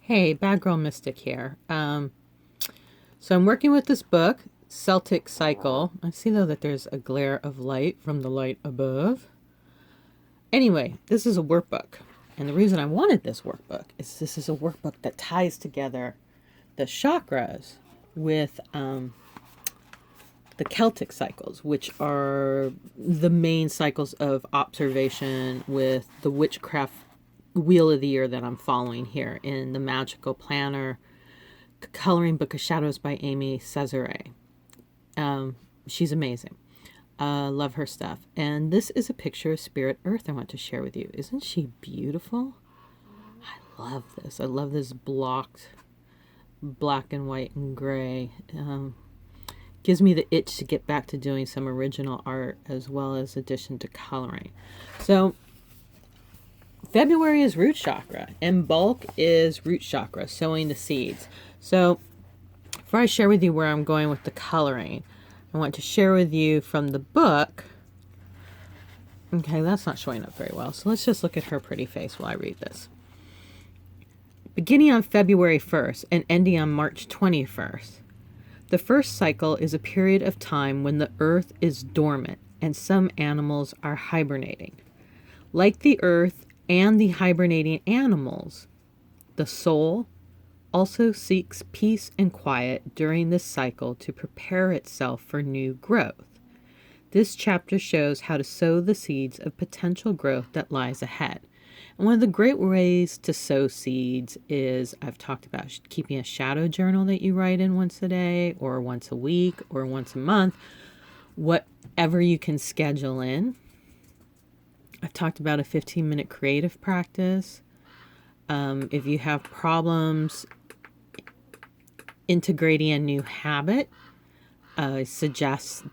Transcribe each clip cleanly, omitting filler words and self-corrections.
Hey, Bad Girl Mystic here. So I'm working with this book, Celtic Cycle. I see though that there's a glare of light from the light above. Anyway, this is a workbook. And the reason I wanted this workbook is this is a workbook that ties together the chakras with the Celtic cycles, which are the main cycles of observation with the witchcraft wheel of the year that I'm following here in the Magical Planner, the Coloring Book of Shadows by Amy Cesare. She's amazing. Love her stuff. And this is a picture of Spirit Earth I want to share with you. Isn't she beautiful? I love this. I love this blocked black and white and gray. Gives me the itch to get back to doing some original art as well as addition to coloring. So February is root chakra and bulk is root chakra, sowing the seeds. So before I share with you where I'm going with the coloring, I want to share with you from the book. Okay, that's not showing up very well. So let's just look at her pretty face while I read this. Beginning on February 1st and ending on March 21st, the first cycle is a period of time when the earth is dormant and some animals are hibernating. Like the earth and the hibernating animals, the soul also seeks peace and quiet during this cycle to prepare itself for new growth. This chapter shows how to sow the seeds of potential growth that lies ahead. And one of the great ways to sow seeds is, I've talked about keeping a shadow journal that you write in once a day or once a week or once a month, whatever you can schedule in. I've talked about a 15-minute creative practice. If you have problems integrating a new habit, I suggest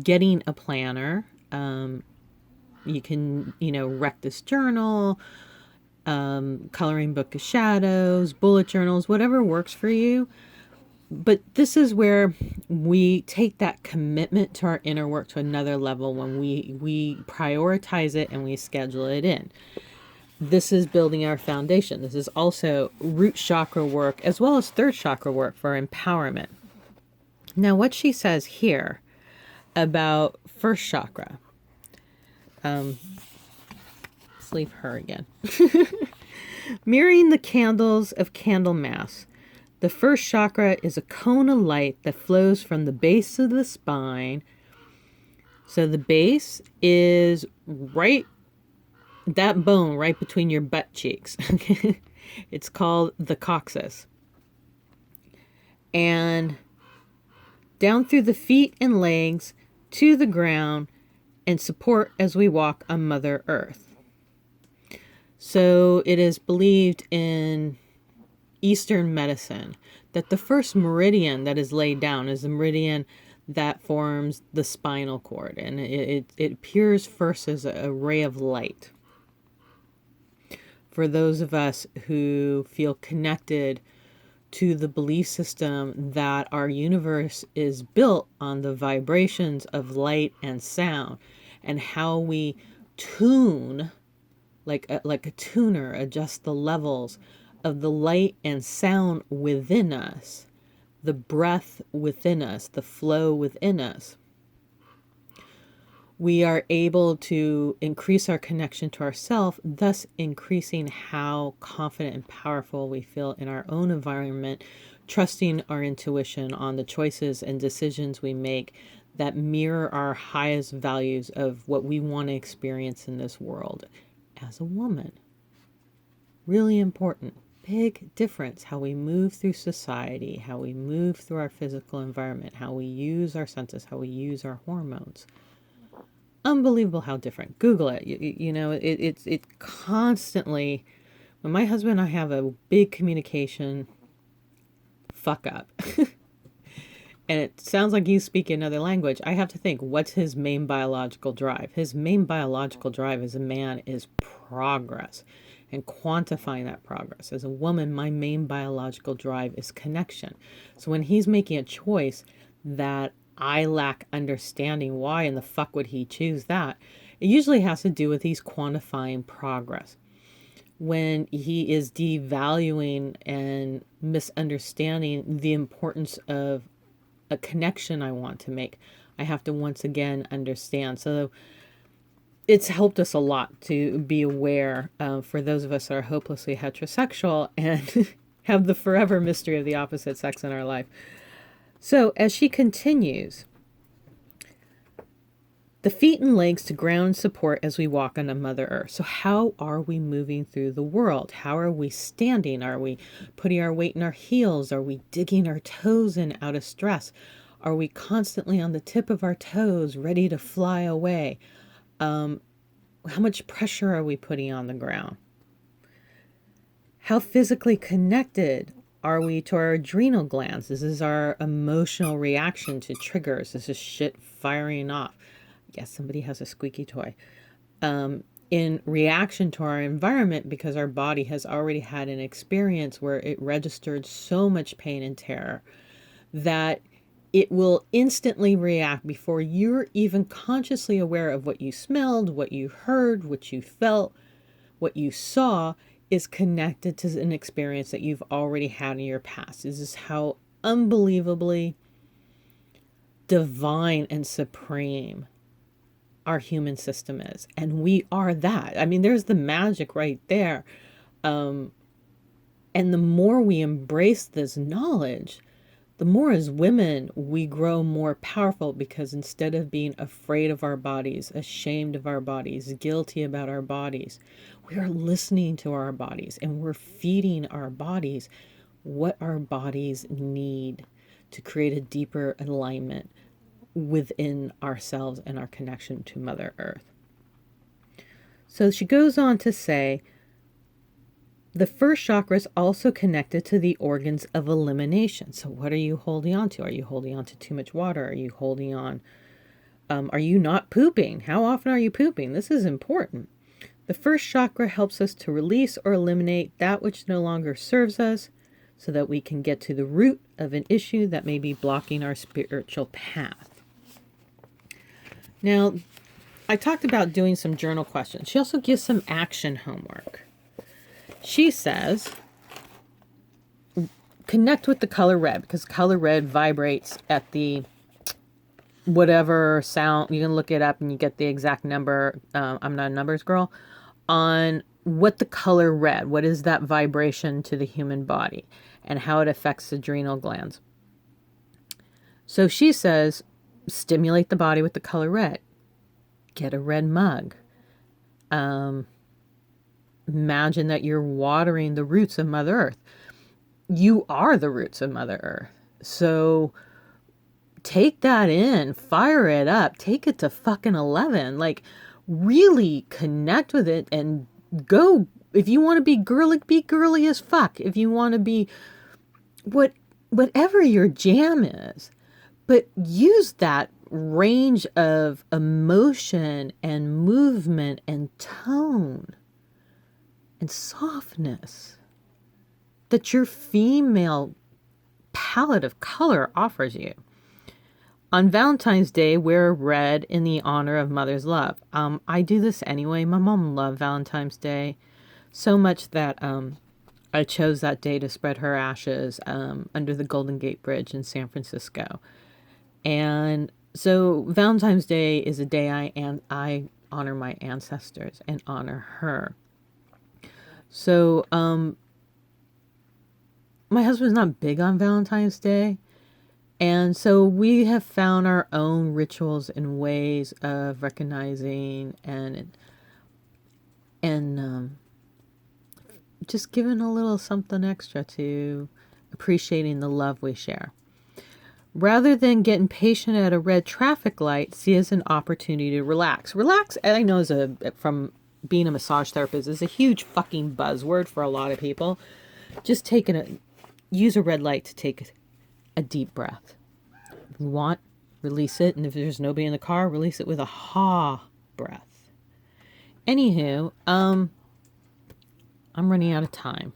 getting a planner. You can, wreck this journal, coloring book of shadows, bullet journals, whatever works for you. But this is where we take that commitment to our inner work to another level when we prioritize it and we schedule it in. This is building our foundation. This is also root chakra work as well as third chakra work for empowerment. Now, what she says here about first chakra, let's leave her again. Mirroring the candles of Candlemas, the first chakra is a cone of light that flows from the base of the spine. So the base is that bone right between your butt cheeks. It's called the coccyx. And down through the feet and legs to the ground and support as we walk on Mother Earth. So it is believed in Eastern medicine that the first meridian that is laid down is the meridian that forms the spinal cord, and it appears first as a ray of light. For those of us who feel connected to the belief system that our universe is built on the vibrations of light and sound, and how we tune, like a tuner, adjust the levels of the light and sound within us, the breath within us, the flow within us, we are able to increase our connection to ourself, thus increasing how confident and powerful we feel in our own environment, trusting our intuition on the choices and decisions we make that mirror our highest values of what we want to experience in this world as a woman. Really important. Big difference how we move through society, how we move through our physical environment, how we use our senses, how we use our hormones. Unbelievable how different. Google it. It's constantly, when my husband and I have a big communication fuck up, and it sounds like you speak another language, I have to think, what's his main biological drive? His main biological drive as a man is progress and quantifying that progress. As a woman, my main biological drive is connection. So when he's making a choice that I lack understanding, why in the fuck would he choose that? It usually has to do with he's quantifying progress. when he is devaluing and misunderstanding the importance of a connection I want to make. I have to once again understand. So it's helped us a lot to be aware, for those of us that are hopelessly heterosexual and have the forever mystery of the opposite sex in our life. So as she continues, the feet and legs to ground support as we walk on Mother Earth. So how are we moving through the world? How are we standing? Are we putting our weight in our heels? Are we digging our toes in out of stress? Are we constantly on the tip of our toes, ready to fly away? How much pressure are we putting on the ground? How physically connected are we to our adrenal glands? This is our emotional reaction to triggers. This is shit firing off. Yes, somebody has a squeaky toy. In reaction to our environment, because our body has already had an experience where it registered so much pain and terror that it will instantly react before you're even consciously aware of what you smelled, what you heard, what you felt, what you saw is connected to an experience that you've already had in your past. This is how unbelievably divine and supreme our human system is. And we are that. I mean, there's the magic right there. And the more we embrace this knowledge, the more as women we grow more powerful, because instead of being afraid of our bodies, ashamed of our bodies, guilty about our bodies, we are listening to our bodies and we're feeding our bodies what our bodies need to create a deeper alignment within ourselves and our connection to Mother Earth. So she goes on to say, the first chakra is also connected to the organs of elimination. So what are you holding on to? Are you holding on to too much water? Are you holding on? Are you not pooping? How often are you pooping? This is important. The first chakra helps us to release or eliminate that which no longer serves us so that we can get to the root of an issue that may be blocking our spiritual path. Now, I talked about doing some journal questions. She also gives some action homework. She says, connect with the color red, because color red vibrates at the whatever sound. You can look it up and you get the exact number. I'm not a numbers girl. On what the color red, what is that vibration to the human body and how it affects adrenal glands. So she says, stimulate the body with the color red. Get a red mug. Imagine that you're watering the roots of Mother Earth. You are the roots of Mother Earth. So take that in, fire it up, take it to fucking 11. Like, really connect with it and go. If you want to be girly as fuck. If you want to be whatever your jam is, but use that range of emotion and movement and tone and softness that your female palette of color offers you. On Valentine's Day, wear red in the honor of mother's love. I do this anyway. My mom loved Valentine's Day so much that I chose that day to spread her ashes under the Golden Gate Bridge in San Francisco. And so Valentine's Day is a day I honor my ancestors and honor her. So my husband's not big on Valentine's Day. And so we have found our own rituals and ways of recognizing and just giving a little something extra to appreciating the love we share. Rather than get impatient at a red traffic light, see it as an opportunity to relax. Relax, I know from being a massage therapist, is a huge fucking buzzword for a lot of people. Just use a red light to take a deep breath. If you want, release it. And if there's nobody in the car, release it with a ha breath. Anywho, I'm running out of time.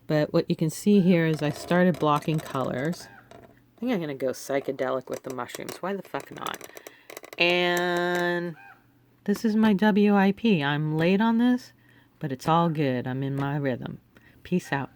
But what you can see here is I started blocking colors. I think I'm going to go psychedelic with the mushrooms. Why the fuck not? And this is my WIP. I'm late on this, but it's all good. I'm in my rhythm. Peace out.